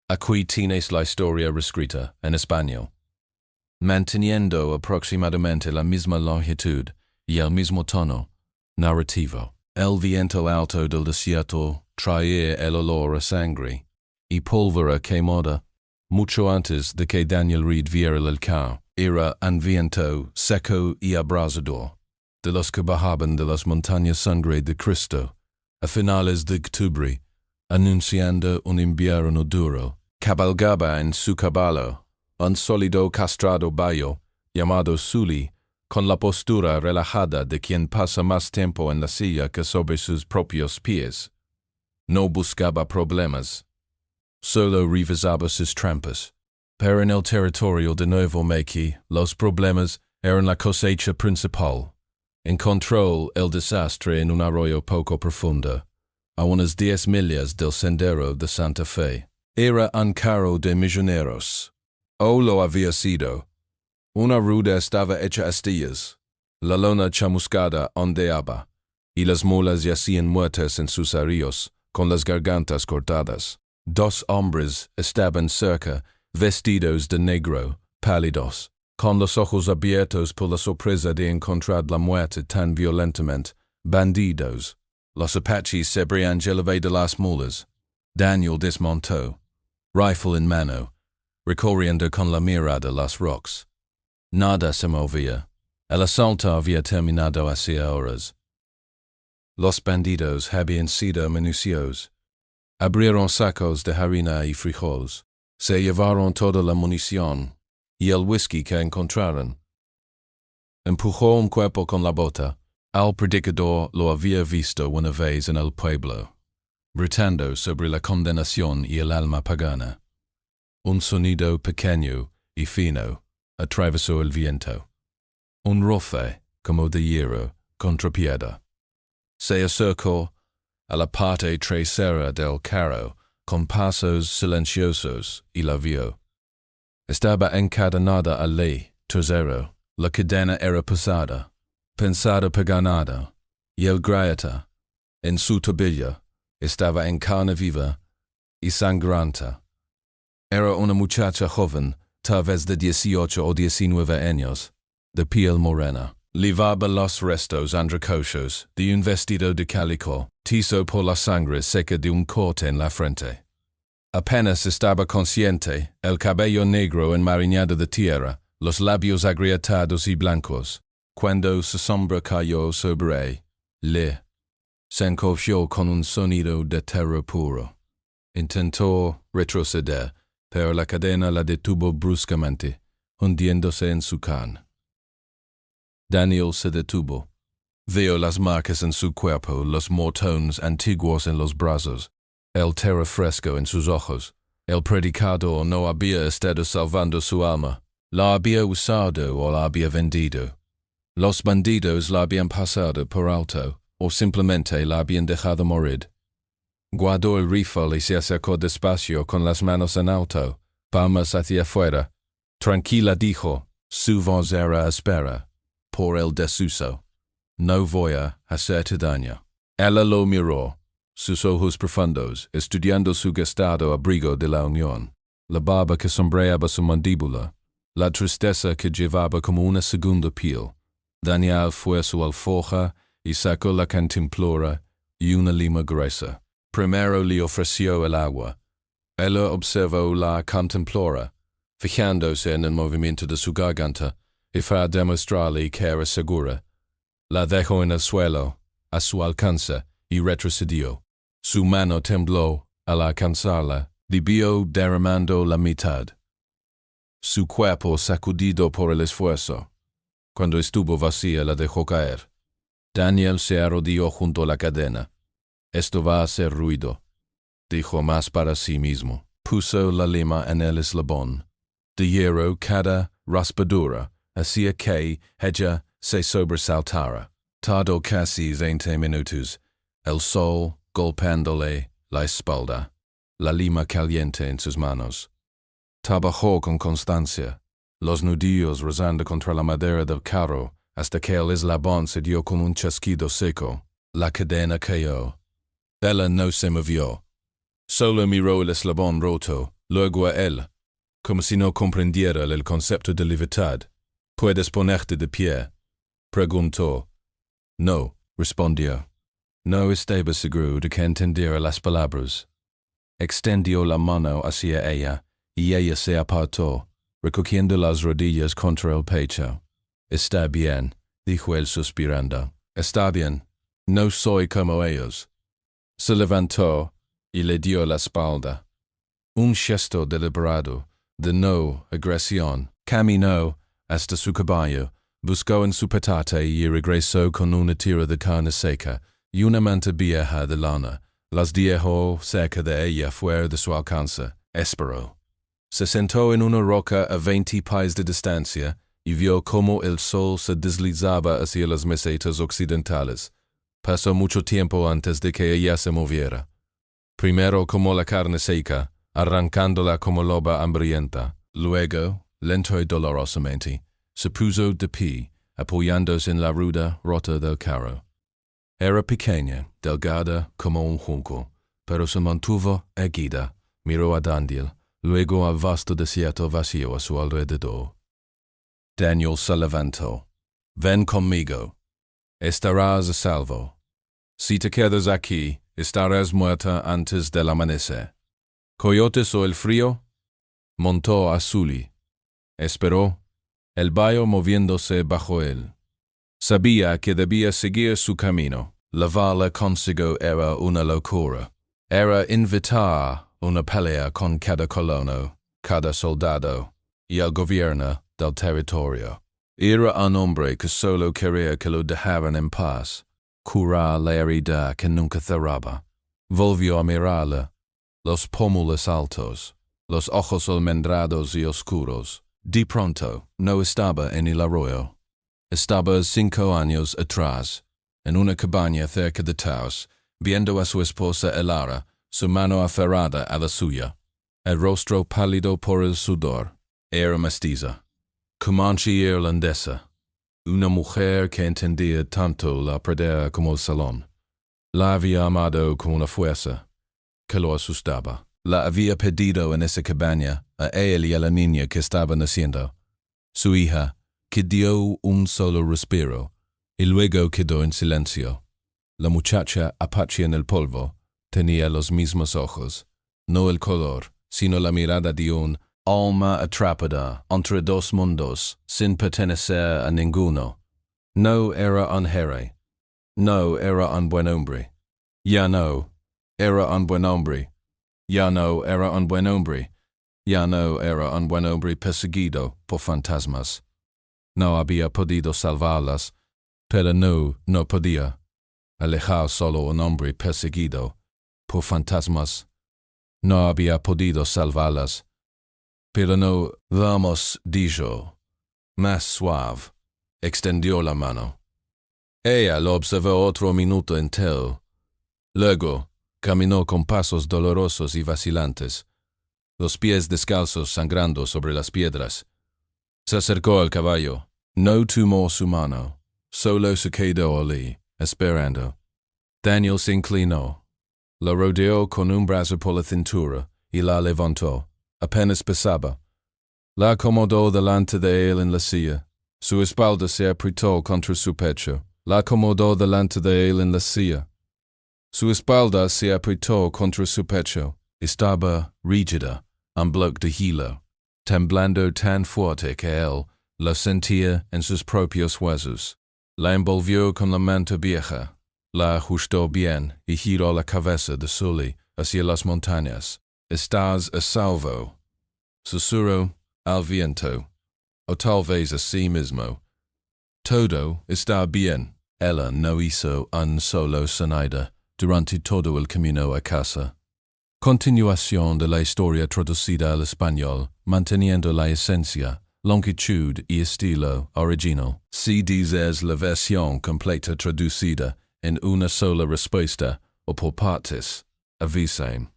Aquí tienes la historia reescrita en español, manteniendo aproximadamente la misma longitud y el mismo tono narrativo. El viento alto del desierto traía el olor a sangre y pólvora quemada. Mucho antes de que Daniel Reed viera el caos, era un viento seco y abrasador, de los que bajaban de las montañas sangre de Cristo a finales de octubre, anunciando un invierno duro. Cabalgaba en su caballo, un sólido castrado bayo, llamado Sully, con la postura relajada de quien pasa más tiempo en la silla que sobre sus propios pies. No buscaba problemas, solo revisaba sus trampas. Pero en el territorio de Nuevo México, los problemas eran la cosecha principal. Encontró el desastre en un arroyo poco profundo, a unas 10 millas del sendero de Santa Fe. Era un carro de misioneros. O lo había sido. Una rueda estaba hecha astillas. La lona chamuscada ondeaba, y las mulas yacían muertas en sus arríos, con las gargantas cortadas. 2 hombres estaban cerca, vestidos de negro, pálidos, con los ojos abiertos por la sorpresa de encontrar la muerte tan violentamente. Bandidos. Los apaches se habrían llevado de las mulas. Daniel desmontó, rifle en mano, recorriendo con la mirada las rocas. Nada se movía. El asalto había terminado hacía horas. Los bandidos habían sido minuciosos. Abrieron sacos de harina y frijoles. Se llevaron toda la munición y el whisky que encontraron. Empujó un cuerpo con la bota. El predicador lo había visto una vez en el pueblo, gritando sobre la condenación y el alma pagana. Un sonido pequeño y fino atravesó el viento. Un roce, como de hierro, contra piedra. Se acercó a la parte trasera del carro con pasos silenciosos y la vio. Estaba encadenada al trasero. La cadena era pesada, pensada paganada, y el grillete, en su tobilla, estaba en carne viva y sangrante. Era una muchacha joven, tal vez de 18 o 19 años, de piel morena. Livaba los restos andracosos de un vestido de calico, tizo por la sangre seca de un corte en la frente. Apenas estaba consciente, el cabello negro enmarañado de tierra, los labios agrietados y blancos, cuando su sombra cayó sobre él. Se encogió con un sonido de terror puro. Intentó retroceder, pero la cadena la detuvo bruscamente, hundiéndose en su carne. Daniel se detuvo. Vio las marcas en su cuerpo, los mortones antiguos en los brazos, el terror fresco en sus ojos. El predicador no había estado salvando su alma. La había usado o la había vendido. Los bandidos la habían pasado por alto, o simplemente la habían dejado morir. Guardó el rifle y se acercó despacio con las manos en alto, palmas hacia afuera. Tranquila, dijo, su voz era áspera, por el desuso. No voy a hacerte daño. Ella lo miró, sus ojos profundos, estudiando su gastado abrigo de la unión, la barba que sombreaba su mandíbula, la tristeza que llevaba como una segunda piel. Daniel fue a su alforja y sacó la cantimplora y una lima gruesa. Primero le ofreció el agua. Ella observó la cantimplora, fijándose en el movimiento de su garganta, y para demostrarle que era segura, la dejó en el suelo, a su alcance, y retrocedió. Su mano tembló al alcanzarla, debió derramando la mitad. Su cuerpo sacudido por el esfuerzo. Cuando estuvo vacía la dejó caer. Daniel se arrodilló junto a la cadena. Esto va a hacer ruido, dijo más para sí mismo. Puso la lima en el eslabón. De hierro cada raspadura hacía que ella se sobresaltara. Tardó casi 20 minutos, el sol golpeándole la espalda, la lima caliente en sus manos. Trabajó con constancia, los nudillos rozando contra la madera del carro hasta que el eslabón se dio con un chasquido seco. La cadena cayó. Ella no se movió. Solo miró el eslabón roto luego a él, como si no comprendiera el concepto de libertad. ¿Puedes ponerte de pie? Preguntó. No, respondió. No estaba seguro de que entendiera las palabras. Extendió la mano hacia ella y ella se apartó, recogiendo las rodillas contra el pecho. Está bien, dijo él suspirando. Está bien. No soy como ellos. Se levantó y le dio la espalda. Un gesto deliberado, de no agresión. Caminó hasta su caballo, buscó en su petate y regresó con una tira de carne seca y una manta vieja de lana. Las dejó cerca de ella fuera de su alcance. Esperó. Se sentó en una roca a 20 pies de distancia y vio cómo el sol se deslizaba hacia las mesetas occidentales. Pasó mucho tiempo antes de que ella se moviera. Primero como la carne seca, arrancándola como loba hambrienta. Luego, lento y dolorosamente, se puso de pie, apoyándose en la rueda rota del carro. Era pequeña, delgada como un junco, pero se mantuvo erguida, miró a Daniel, luego al vasto desierto vacío a su alrededor. Daniel se levantó. Ven conmigo. Estarás a salvo. Si te quedas aquí, estarás muerta antes del amanecer. ¿Coyotes o el frío? Montó a Sully. Esperó, el vallo moviéndose bajo él. Sabía que debía seguir su camino. La bala consigo era una locura. Era invitar una pelea con cada colono, cada soldado y el gobierno del territorio. Era un hombre que solo quería que lo dejaran en paz, curar la herida que nunca cerraba. Volvió a mirarla, los pómulos altos, los ojos almendrados y oscuros. De pronto, no estaba en el arroyo. Estaba 5 años atrás, en una cabaña cerca de Taos, viendo a su esposa Elara, su mano aferrada a la suya, el rostro pálido por el sudor. Era mestiza, comanche irlandesa, una mujer que entendía tanto la pradera como el salón. La había amado con una fuerza que lo asustaba. La había pedido en esa cabaña a él y a la niña que estaba naciendo. Su hija, que dio un solo respiro, y luego quedó en silencio. La muchacha apache en el polvo tenía los mismos ojos, no el color, sino la mirada de un alma atrapada entre dos mundos, sin pertenecer a ninguno. No era un héroe. No era un buen hombre. Ya no era un buen hombre. Ya no era un buen hombre. Ya no era un buen hombre perseguido por fantasmas. No había podido salvarlas, pero no podía alejar solo un hombre perseguido por fantasmas. No había podido salvarlas, pero no. Vamos, dijo, más suave. Extendió la mano. Ella lo observó otro minuto entero. Luego, caminó con pasos dolorosos y vacilantes, los pies descalzos sangrando sobre las piedras. Se acercó al caballo. No tomó su mano, solo se quedó allí, esperando. Daniel se inclinó, la rodeó con un brazo por la cintura y la levantó. Apenas pesaba. La acomodó delante de él en la silla. Su espalda se apretó contra su pecho. La acomodó delante de él en la silla. Su espalda se apretó contra su pecho. Estaba rígida, un bloque de hielo, temblando tan fuerte que él la sentía en sus propios huesos. La envolvió con la manta vieja, la ajustó bien y giró la cabeza de Sully hacia las montañas. Estás a salvo, susurró al viento, o tal vez a sí mismo. Todo está bien. Ella no hizo un solo sonido durante todo el camino a casa. Continuación de la historia traducida al español, manteniendo la esencia, longitud y estilo original. Si deseas la versión completa traducida en una sola respuesta o por partes, avisen.